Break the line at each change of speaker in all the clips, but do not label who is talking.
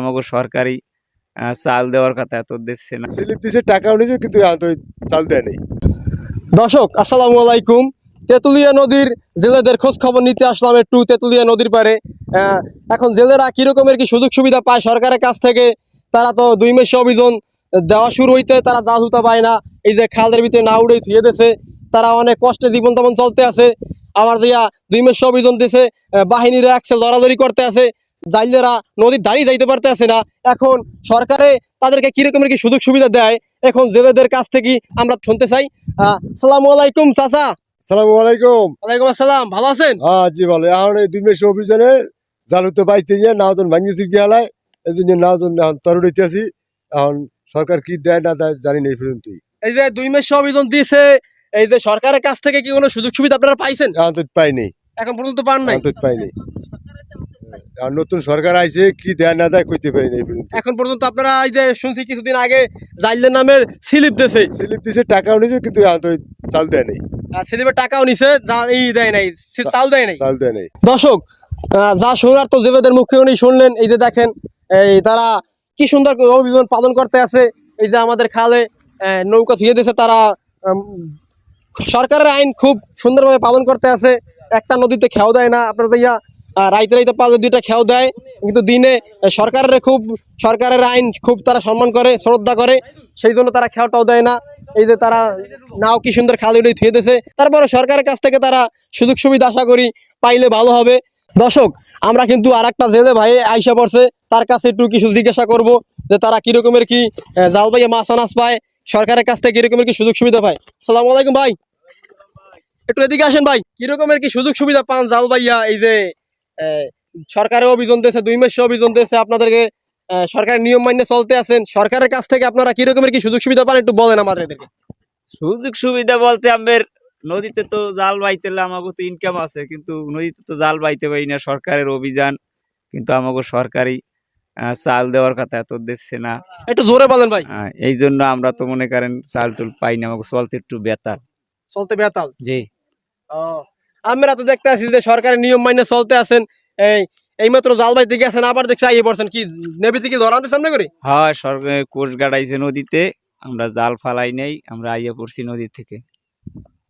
আমাকে সরকারি চাল দেওয়ার কথা এত দিচ্ছে না।
স্লিপ দিছে, টাকাও নিছে, কিন্তু এখন তো চাল দেয় নাই।
দর্শক আসসালামু আলাইকুম। তেঁতুলিয়া নদীর জেলেদের খোঁজ খবর নিতে আসলাম একটু তেঁতুলিয়া নদীর পারে। এখন জেলেরা কিরকমের কি সুযোগ সুবিধা পায় সরকারের কাছ থেকে, তারা তো 2 মাসে অভিযান দেওয়া শুরু হইতে তারা জাল হুতা পায় না। এই যে খালের ভিতরে না উড়েই থুয়ে দিয়েছে, তারা অনেক কষ্টে জীবন তেমন চলতে আছে। আবার যে 2 মাসে অভিযান দিয়েছে, বাহিনীরা একসে লড়ালড়ি করতে আছে, জাইলেরা নদীর দাঁড়িয়ে যাইতে পারতে আছে না। এখন সরকারে তাদেরকে কিরকমের কি সুযোগ সুবিধা দেয় এখন জেলেদের কাছ থেকে আমরা শুনতে চাই। আসসালামু আলাইকুম চাচা।
আসসালামু আলাইকুম।
ওয়ালাইকুম আসসালাম, ভালো আছেন?
হ্যাঁ জি ভালো। এখন এই 2 মাসে অভিযানে জাল হতে পাইতে গিয়ে নাওজন ভাঙিয়েছি গিয়ালায়, এই জন্য নাওজন এখন তরুড়িতে আছি। এখন সরকার কি দেয় না দেয় জানি না এই পর্যন্তই।
এই যে 2 মাসে অভিযান দিয়েছে, এই যে সরকারের কাছ থেকে কি কোনো সুযোগ সুবিধা আপনারা পাইছেন?
এখন তো পাইনি,
এখন পর্যন্ত পান নাই?
এখন তো পাইনি। আর নতুন সরকার আইছে, কি দেয় না দেয় কইতে পারি না এই পর্যন্ত।
এখন পর্যন্ত আপনারা এই যে শুনছি কিছুদিন আগে জাইলের নামের স্লিপ দিয়েছে,
স্লিপ দিছে, টাকাও নিছে, কিন্তু এখন তো চাল দেয় নাই।
স্লিপের টাকাও নিছে, দেয় নাই, চাল দেয় নাই।
চাল দেয় নাই।
দর্শক যা শোনার তো জেলেদের মুখে উনি শুনলেন। এই যে দেখেন, এই তারা কি সুন্দর অভিযান পালন করতে আছে। এই যে আমাদের খালে নৌকা ধুয়ে দিয়েছে তারা, সরকারের আইন খুব সুন্দরভাবে পালন করতে আছে। একটা নদীতে খেয়াও দেয় না, আপনার ইয়া রাইতে রাইতে পারলে 2টা খেয়াও দেয়, কিন্তু দিনে সরকারের আইন খুব তারা সম্মান করে, শ্রদ্ধা করে, সেই জন্য তারা খেয়াটাও দেয় না। এই যে তারা নাও কি সুন্দর খালে উঠে ধুয়ে দিয়েছে। তারপরে সরকারের কাছ থেকে তারা সুযোগ সুবিধা আশা করি পাইলে ভালো হবে। দর্শক আমরা কিন্তু আর একটা জেলে ভাই আইসা পড়ছে, তার কাছে একটু কিছু জিজ্ঞাসা করব যে তারা কিরকমের কি জাল ভাইয়া মাছ আনাজ পায়, সরকারের কাছ থেকে কিরকমের কি সুযোগ সুবিধা পায়। আসসালামু আলাইকুম ভাই, একটু এদিকে আসেন ভাই। কিরকমের কি সুযোগ সুবিধা পান জাল ভাইয়া? এই যে সরকারের অভিযান দিয়েছে, 2 মাসে অভিযান দিয়েছে, আপনাদেরকে সরকারের নিয়ম মান্য চলতে আছেন, সরকারের কাছ থেকে আপনারা কিরকমের কি সুযোগ সুবিধা পান একটু বলেন আমাদেরকে।
সুযোগ সুবিধা বলতে আমাদের নদীতে তো জাল বাইতে আমাকে তো ইনকাম আছে, কিন্তু নদীতে তো জাল বাইতে পারি না। সরকারের অভিযান, কিন্তু আমাকে সরকারি চাল দেওয়ার কথা এত দিচ্ছে না।
একটু জোরে বলেন ভাই।
এই জন্য আমরা তো মনে করেন চাল টুল পাই না, আমাকে চলতে একটু বেতাল।
চলতে বেতাল?
জি।
আমরা তো দেখতে আছি যে সরকারের নিয়ম মাইনে চলতে আছেন। এইমাত্র জাল বাইতে গেছেন, আবার দেখছি আইয়ে পড়ছেন, কি নেভিতে কি ধরাতে সামনে করে?
হ্যাঁ, সরকার কোষ গাড়াইছে নদীতে, আমরা জাল ফালাই নাই, আমরা আইয়া পড়ছি নদী থেকে।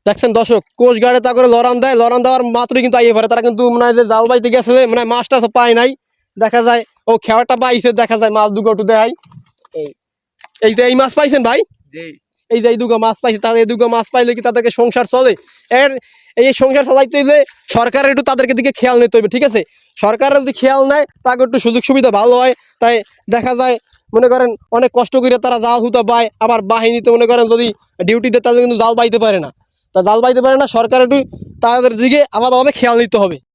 দেখছেন দর্শক, কোষ গাড়ে তা করে লড়ান দেয়, লড়ান দেওয়ার মাত্রই কিন্তু আইয়ে পড়ে। তারা কিন্তু মনে হয় যে জাল বাইতে গেছে, মানে মাছটা পায় নাই, দেখা যায় ও খেয়াটা পাইছে, দেখা যায় মাছ দুটো দেয়। এই যে এই মাছ পাইছেন ভাই,
জি।
এই যে এই 2 মাছ পাইছে, তাদের এই 2 মাছ পাইলে কি তাদেরকে সংসার চলে? এই সংসার চালাইতে হইলে সরকারের একটু তাদেরকে দিকে খেয়াল নিতে হবে, ঠিক আছে? সরকারের যদি খেয়াল নেয় তাকে একটু সুযোগ সুবিধা ভালো হয়। তাই দেখা যায় মনে করেন অনেক কষ্ট করে তারা জাল হুতা পায়, আবার বাহিনীতে মনে করেন যদি ডিউটি দেয় তাহলে কিন্তু জাল বাইতে পারে না। তা জাল বাইতে পারে না, সরকার একটু তাদের দিকে আলাদাভাবে খেয়াল নিতে হবে।